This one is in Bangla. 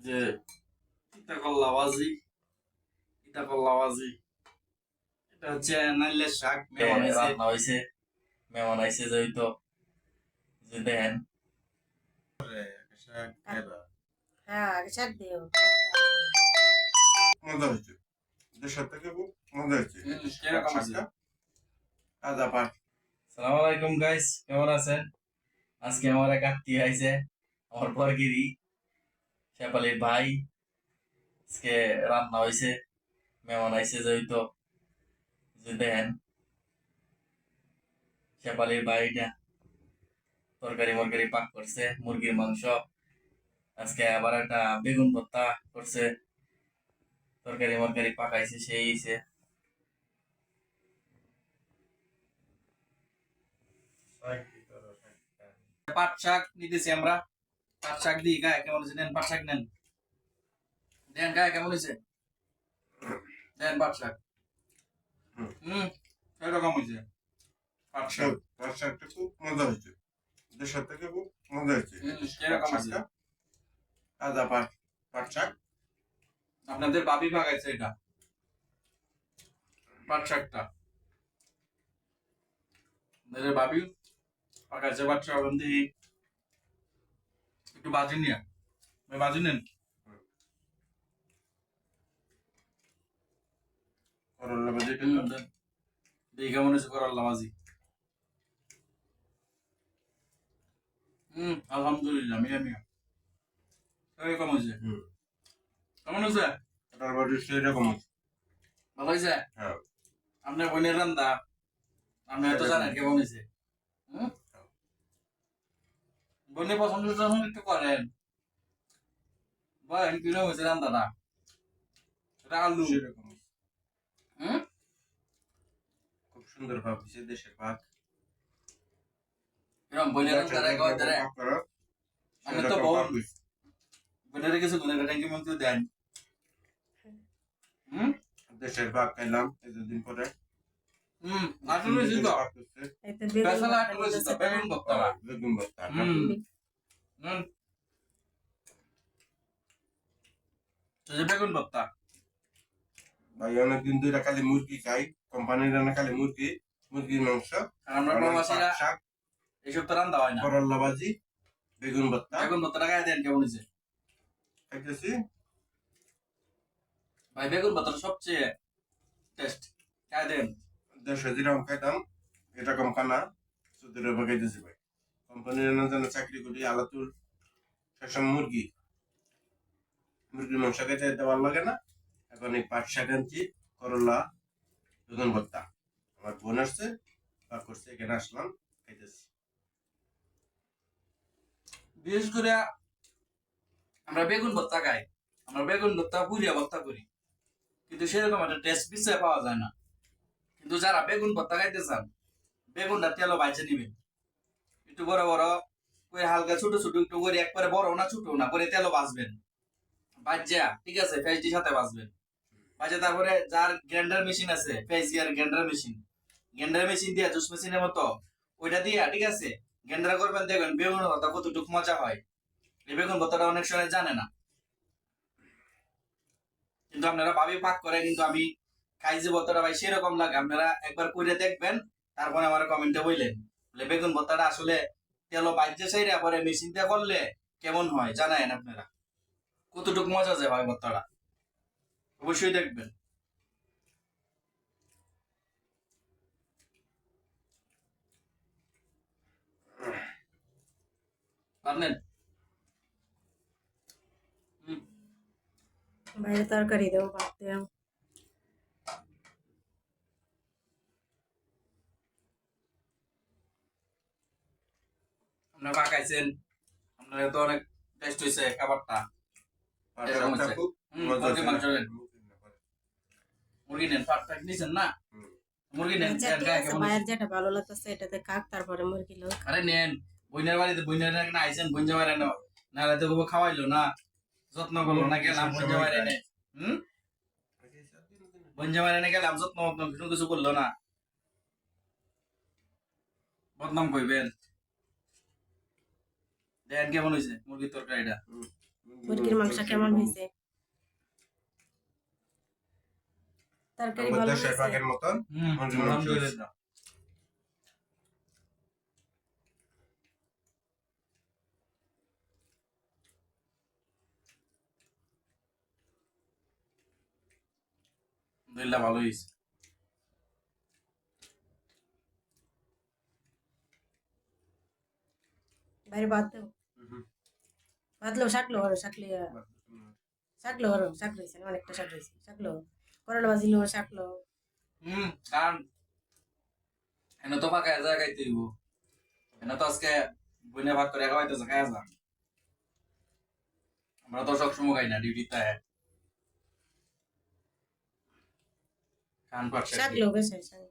যে তিতা করলা ভাজি, তিতা করলা ভাজি। এটা হচ্ছে নাইলের শাক, রান্না হয়েছে, মেহমান আইছে যেহেতু যে দেখেন শাক খাইবা। হ্যাঁ, শাক দিও। মজা হয়েছে, দেশের থেকে খুব মজা হয়েছে। কিরকম আছে? তাজা পাট। সালাম আলাইকুম গাইস, কেমন আছেন? আজকে আমার এক আত্মীয় আইছে, আমার বরগিরি শেফালির ভাই। আজকে রান্না হয়েছে, মেহমান আইছে যেহেতু যে দেখেন শেফালির ভাইটা তরকারি মরকারি পাক করছে, মুরগির মাংস। আজকে আবার একটা বেগুন ভর্তা করছে, তরকারি মরকারি পাকাইছে, সেই হইছে। পাট শাক নিতেছি আমরা, পাট শাক দিই। গায়ে কেমন হয়েছে? নেন পাট শাক নেন, দেন গায়ে কেমন হয়েছে, দেন পাট শাক। এরকম হয়েছে পাট শাক। পাট শাকটা খুব মজা হয়েছে, দেশের থেকে খুব মজা হয়েছে। এরকম আছে তাজা পাট, পাট শাক। আপনাদের বাবি পাকাইছে এটা পাট শাকটা, আপনাদের বাবি পাকাইছে পাট শাক। দিয়ে একটু বাজি নিয়ে, বাজি নেন। করলা ভাজি দেখি কেমন হয়েছে করল্লা ভাজি। আলহামদুলিল্লাহ, মিয়া মিয়া। এরকম হয়েছে, কেমন হয়েছে? করলা ভাজি সেরকম হয়েছে। ভালো হয়েছে? হ্যাঁ। আপনার বোনের রান্না আপনি হয়তো জানেন কেমন হয়েছে। বোনের পছন্দ যখন একটু করেন, বলেন কিরকম হয়েছে রান্নাটা। এটা আলু সেরকম হয়েছে। খুব সুন্দর ভাব হয়েছে, দেশের ভাত। এরকম বোনের রান্না কয় ধরে আমি তো বল বোনের কিছু বোনের ট্যাঙ্কি মন্ত্রী দেন। দেশের ভাগ খাইলাম এতদিন পরে। আসলে ছিল স্পেশাল আইটেম হয়েছে তো বেগুন ভর্তা। বেগুন ভর্তা। বেগুন ভর্তা ভাই অনেকদিন ধরে খালি মুরগি খাই, কোম্পানির রান্না খালি মুরগি, মুরগির মাংস। আমরা প্রবাসীরা শাক, এইসব তো রান্না হয় না। করলা ভাজি, বেগুন ভর্তা। বেগুন ভর্তাটা গায়ে দেন কেমন হয়েছে খাইতেছি ভাই? বেগুন ভর্তাটা সবচেয়ে টেস্ট, গায়ে দেন। দেশে যেরকম খাইতাম এরকম খানা সৌদি আরবে খাইতেছি ভাই। কোম্পানির রান্না যেন চাকরি করি, আলাতুল সবসময় মুরগি, মুরগির মাংস খাইতে দেওয়ার লাগে না। এখন এই পাট শাক আনছি, করলা, বেগুন ভর্তা। আমার বোন আসছে, পাক করছে, এখানে আসলাম, খাইতেছি। বিশেষ করে আমরা বেগুন ভর্তা খাই, আমরা বেগুন ভর্তা পুরিয়া ভর্তা করি, কিন্তু সেরকম একটা টেস্ট পিছিয়ে পাওয়া যায় না। কিন্তু যারা বেগুন ভর্তা খাইতে চান, বেগুনটা তেলও বাইছে নিবেন, একটু বড় বড় করে, হালকা ছোট ছোট একটু করে, একবারে বড় না ছোট না করে তেলও বাঁচবেন, বাজ্যা ঠিক আছে, পেঁয়াজটির সাথে বাঁচবেন। বাজে তারপরে যার গ্রাইন্ডার মেশিন আছে, পেঁয়াজ আর গ্রাইন্ডার মেশিন দিয়ে জুস মেশিনের মতো ওইটা দিয়া ঠিক আছে গ্রাইন্ডার করবেন, দেখবেন বেগুন ভর্তা কতটুকু মজা হয়। এই বেগুন ভর্তাটা অনেক সময় জানে না, কিন্তু আপনারা ভাবি পাক করে, কিন্তু আমি খাই যে ভর্তাটা ভাই সেরকম লাগে। আপনারা একবার করে দেখবেন, তারপরে আমার কমেন্টে বললেন বেগুন ভর্তাটা আসলে তেলো বাজ্যে সাইরে পরে মেশিন দিয়ে করলে কেমন হয় জানায়েন। আপনারা কতটুকু মজা যায় ভাই ভর্তাটা, অবশ্যই দেখবেন। পারলেন? বাইরে তরকারি দেবো, ভাত দেবো। আপনারা পাকাইছেন, আপনারা তো অনেক টেস্ট হয়েছে খাবারটা। এরকম হচ্ছে মুরগি মাংস নেন, মুরগি নেন, পাটটা নিছেন না, মুরগি নেন। ভাইয়ের যেটা ভালো লাগতেছে এটাতে কাক, তারপরে মুরগি লোক। আরে নেন, বইনের বাড়িতে বইনের না আইছেন, বইন জামাই না নাহলে তো খাওয়াইলো না, যত্ন করলো না, গেলাম বইন জামাই এনে। বইন জামাই এনে গেলাম, যত্ন কোনো কিছু করলো না, বদনাম কইবেন। দেন কেমন হয়েছে মুরগির তরকারিটা? মুরগির মাংস কেমন হয়েছে, তরকারি ভালো দেশের হয়েছে। পাকের মতন মুরগির মাংস হয়েছে। আলহামদুলিল্লাহ। আলহামদুলিল্লাহ ভালো হয়েছে। বাইরে ভাত দেও, হুম, ভাত লো, শাক লো, শাকলে বাদ দাও। শাক লো, শাক রয়েছে অনেকটা, শাক রয়েছে, শাক লো, করলা ভাজি লো, শাক লো। কারণ এনে তো ফাঁকা জায়গায় তুইব, এনে তো আজকে বইনে ভাগ করে খাওয়াইতেছে, খাই যা। আমরা তো সবসময় খাই না, ডিউটিতে খান পাট শাক লো বেশ, শাক